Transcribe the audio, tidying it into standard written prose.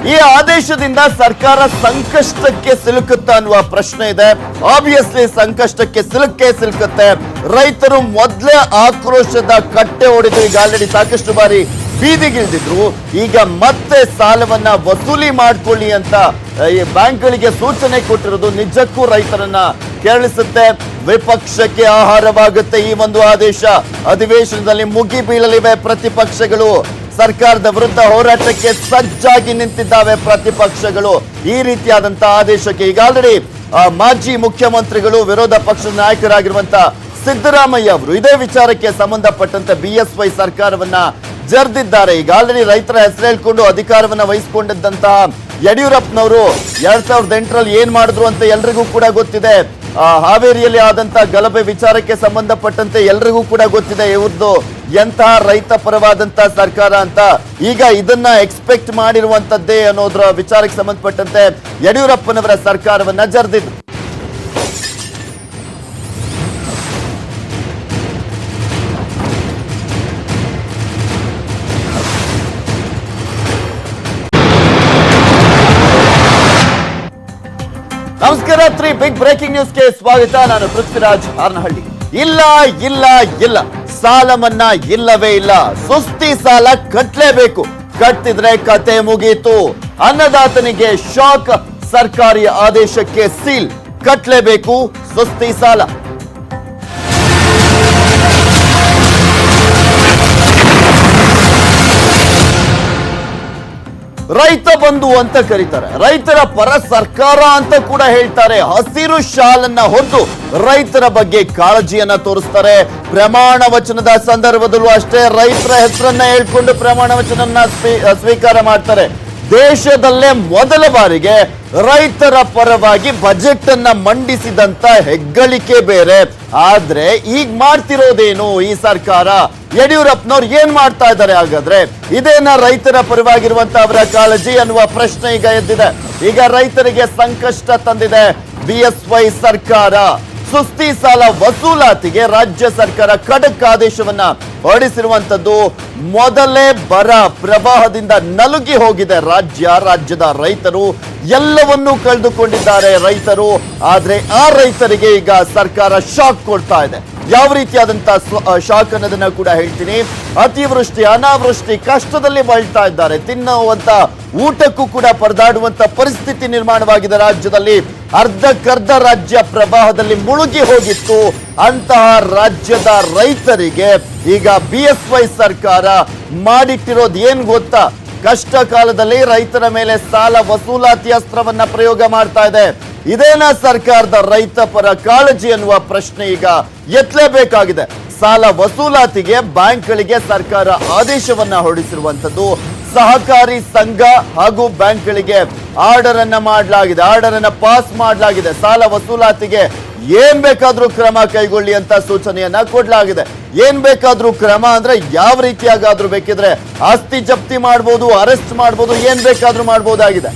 ಈ ಆದೇಶದಿಂದ ಸರ್ಕಾರ ಸಂಕಷ್ಟಕ್ಕೆ ಸಿಲುಕುತ್ತಾ ಅನ್ನುವ ಪ್ರಶ್ನೆ ಇದೆ. ಆಬ್ವಿಯಸ್ಲಿ ಸಂಕಷ್ಟಕ್ಕೆ ಸಿಲುಕುತ್ತೆ. ರೈತರು ಮೊದಲೇ ಆಕ್ರೋಶದ ಕಟ್ಟೆ ಹೊಡೆದು ಈಗ ಆಲ್ರೆಡಿ ಸಾಕಷ್ಟು ಬಾರಿ ಬೀದಿಗಿಳಿದಿದ್ರು. ಈಗ ಮತ್ತೆ ಸಾಲವನ್ನ ವಸೂಲಿ ಮಾಡ್ಕೊಳ್ಳಿ ಅಂತ ಈ ಬ್ಯಾಂಕ್ಗಳಿಗೆ ಸೂಚನೆ ಕೊಟ್ಟಿರೋದು ನಿಜಕ್ಕೂ ರೈತರನ್ನ ಕೆರಳಿಸುತ್ತೆ. ವಿಪಕ್ಷಕ್ಕೆ ಆಹಾರವಾಗುತ್ತೆ ಈ ಒಂದು ಆದೇಶ. ಅಧಿವೇಶನದಲ್ಲಿ ಮುಗಿ ಬೀಳಲಿವೆ ಪ್ರತಿಪಕ್ಷಗಳು. ಸರ್ಕಾರದ ವಿರುದ್ಧ ಹೋರಾಟಕ್ಕೆ ಸಜ್ಜಾಗಿ ನಿಂತಿದ್ದಾವೆ ಪ್ರತಿಪಕ್ಷಗಳು. ಈ ರೀತಿಯಾದಂತಹ ಆದೇಶಕ್ಕೆ ಈಗ ಆಲ್ರೆಡಿ ಮಾಜಿ ಮುಖ್ಯಮಂತ್ರಿಗಳು ವಿರೋಧ ಪಕ್ಷದ ನಾಯಕರಾಗಿರುವಂತಹ ಸಿದ್ದರಾಮಯ್ಯ ಅವರು ಇದೇ ವಿಚಾರಕ್ಕೆ ಸಂಬಂಧಪಟ್ಟಂತೆ ಬಿಎಸ್ವೈ ಸರ್ಕಾರವನ್ನ ಜರ್ದಿದ್ದಾರೆ. ಈಗ ಆಲ್ರೆಡಿ ರೈತರ ಹೆಸರು ಹೇಳ್ಕೊಂಡು ಅಧಿಕಾರವನ್ನ ವಹಿಸಿಕೊಂಡಿದ್ದಂತಹ ಯಡಿಯೂರಪ್ಪನವರು 2008ರಲ್ಲಿ ಏನ್ ಮಾಡಿದ್ರು ಅಂತ ಎಲ್ರಿಗೂ ಕೂಡ ಗೊತ್ತಿದೆ. ಹಾವೇರಿಯಲ್ಲಿ ಆದಂತಹ ಗಲಭೆ ವಿಚಾರಕ್ಕೆ ಸಂಬಂಧಪಟ್ಟಂತೆ ಎಲ್ರಿಗೂ ಕೂಡ ಗೊತ್ತಿದೆ ಇವ್ರದ್ದು ಎಂತಹ ರೈತ ಪರವಾದಂತಹ ಸರ್ಕಾರ ಅಂತ. ಈಗ ಇದನ್ನ ಎಕ್ಸ್ಪೆಕ್ಟ್ ಮಾಡಿರುವಂತದ್ದೇ ಅನ್ನೋದ್ರ ವಿಚಾರಕ್ಕೆ ಸಂಬಂಧಪಟ್ಟಂತೆ ಯಡಿಯೂರಪ್ಪನವರ ಸರ್ಕಾರವನ್ನ ಜರ್ದಿದ್ರು. ನಮಸ್ಕಾರ. ಬಿಗ್ ಬ್ರೇಕಿಂಗ್ ನ್ಯೂಸ್ಗೆ ಸ್ವಾಗತ. ನಾನು ಪೃಥ್ವಿರಾಜ್ ಹಾರನಹಳ್ಳಿ. ಇಲ್ಲ ಸಾಲ ಮನ್ನಾ ಇಲ್ಲವೇ ಇಲ್ಲ. ಸುಸ್ತಿ ಸಾಲ ಕಟ್ಟಲೇಬೇಕು. ಕಟ್ಟಿದ್ರೆ ಕತೆ ಮುಗೀತು. ಅನ್ನದಾತನಿಗೆ ಶಾಕ್. ಸರ್ಕಾರಿ ಆದೇಶಕ್ಕೆ ಸೀಲ್. ಕಟ್ಟಲೇಬೇಕು ಸುಸ್ತಿ ಸಾಲ. ರೈತ ಬಂಧು ಅಂತ ಕರೀತಾರೆ. ರೈತರ ಪರ ಸರ್ಕಾರ ಅಂತ ಕೂಡ ಹೇಳ್ತಾರೆ. ಹಸಿರು ಶಾಲನ್ನ ಹೊತ್ತು ರೈತರ ಬಗ್ಗೆ ಕಾಳಜಿಯನ್ನ ತೋರಿಸ್ತಾರೆ. ಪ್ರಮಾಣ ವಚನದ ಸಂದರ್ಭದಲ್ಲೂ ಅಷ್ಟೇ ರೈತರ ಹೆಸರನ್ನ ಹೇಳ್ಕೊಂಡು ಪ್ರಮಾಣ ವಚನನ್ನ ಸ್ವೀಕಾರ ಮಾಡ್ತಾರೆ. ದೇಶದಲ್ಲೇ ಮೊದಲ ಬಾರಿಗೆ ರೈತರ ಪರವಾಗಿ ಬಜೆಟ್ ಅನ್ನ ಮಂಡಿಸಿದಂತ ಹೆಗ್ಗಳಿಕೆ ಬೇರೆ. ಆದ್ರೆ ಈಗ ಮಾಡ್ತಿರೋದೇನು ಈ ಸರ್ಕಾರ? ಯಡಿಯೂರಪ್ಪನವ್ರು ಏನ್ ಮಾಡ್ತಾ ಇದ್ದಾರೆ? ಹಾಗಾದ್ರೆ ಇದೇನ ರೈತರ ಪರವಾಗಿರುವಂತ ಅವರ ಕಾಳಜಿ ಅನ್ನುವ ಪ್ರಶ್ನೆ ಈಗ ಎದ್ದಿದೆ. ಈಗ ರೈತರಿಗೆ ಸಂಕಷ್ಟ ತಂದಿದೆ ಬಿಎಸ್ವೈ ಸರ್ಕಾರ. ಸುಸ್ತಿ ಸಾಲ ವಸೂಲಾತಿಗೆ ರಾಜ್ಯ ಸರ್ಕಾರ ಖಡಕ್ ಆದೇಶವನ್ನ ಹೊರಡಿಸಿರುವಂತದ್ದು. ಮೊದಲೇ ಬರ ಪ್ರವಾಹದಿಂದ ನಲುಗಿ ಹೋಗಿದೆ ರಾಜ್ಯದ ರೈತರು. ಎಲ್ಲವನ್ನೂ ಕಳೆದುಕೊಂಡಿದ್ದಾರೆ ರೈತರು. ಆದ್ರೆ ಆ ರೈತರಿಗೆ ಈಗ ಸರ್ಕಾರ ಶಾಕ್ ಕೊಡ್ತಾ ಇದೆ. ಯಾವ ರೀತಿಯಾದಂತಹ ಶಾಕ್ ಅನ್ನೋದನ್ನ ಕೂಡ ಹೇಳ್ತೀನಿ. ಅತಿವೃಷ್ಟಿ ಅನಾವೃಷ್ಟಿ ಕಷ್ಟದಲ್ಲಿ ಬಾಳ್ತಾ ಇದ್ದಾರೆ. ತಿನ್ನುವಂತ ಊಟಕ್ಕೂ ಕೂಡ ಪರದಾಡುವಂತ ಪರಿಸ್ಥಿತಿ ನಿರ್ಮಾಣವಾಗಿದೆ ರಾಜ್ಯದಲ್ಲಿ. ಅರ್ಧಕ್ಕರ್ಧ ರಾಜ್ಯ ಪ್ರವಾಹದಲ್ಲಿ ಮುಳುಗಿ ಹೋಗಿತ್ತು. ಅಂತಹ ರಾಜ್ಯದ ರೈತರಿಗೆ ಈಗ ಬಿಎಸ್ವೈ ಸರ್ಕಾರ ಮಾಡಿಟ್ಟಿರೋದು ಏನ್ ಗೊತ್ತಾ? ಕಷ್ಟ ಕಾಲದಲ್ಲಿ ರೈತರ ಮೇಲೆ ಸಾಲ ವಸೂಲಾತಿ ಅಸ್ತ್ರವನ್ನ ಪ್ರಯೋಗ ಮಾಡ್ತಾ ಇದೆ. ಇದೇನಾ ಸರ್ಕಾರದ ರೈತ ಪರ ಕಾಳಜಿ ಅನ್ನುವ ಪ್ರಶ್ನೆ ಈಗ ಎತ್ತಲೇಬೇಕಾಗಿದೆ. ಸಾಲ ವಸೂಲಾತಿಗೆ ಬ್ಯಾಂಕ್ಗಳಿಗೆ ಸರ್ಕಾರ ಆದೇಶವನ್ನ ಹೊರಡಿಸಿರುವಂತದ್ದು. ಸಹಕಾರಿ ಸಂಘ ಹಾಗೂ ಬ್ಯಾಂಕ್ಗಳಿಗೆ ಆರ್ಡರ್ ಅನ್ನ ಪಾಸ್ ಮಾಡಲಾಗಿದೆ. ಸಾಲ ವಸೂಲಾತಿಗೆ ಏನ್ ಬೇಕಾದ್ರೂ ಕ್ರಮ ಕೈಗೊಳ್ಳಿ ಅಂತ ಸೂಚನೆಯನ್ನ ಕೊಡಲಾಗಿದೆ. ಏನ್ ಬೇಕಾದ್ರೂ ಕ್ರಮ ಅಂದ್ರೆ ಯಾವ ರೀತಿಯಾಗಾದ್ರೂ ಬೇಕಿದ್ರೆ ಆಸ್ತಿ ಜಪ್ತಿ ಮಾಡಬಹುದು, ಅರೆಸ್ಟ್ ಮಾಡಬಹುದು, ಏನ್ ಬೇಕಾದ್ರೂ ಮಾಡಬಹುದಾಗಿದೆ.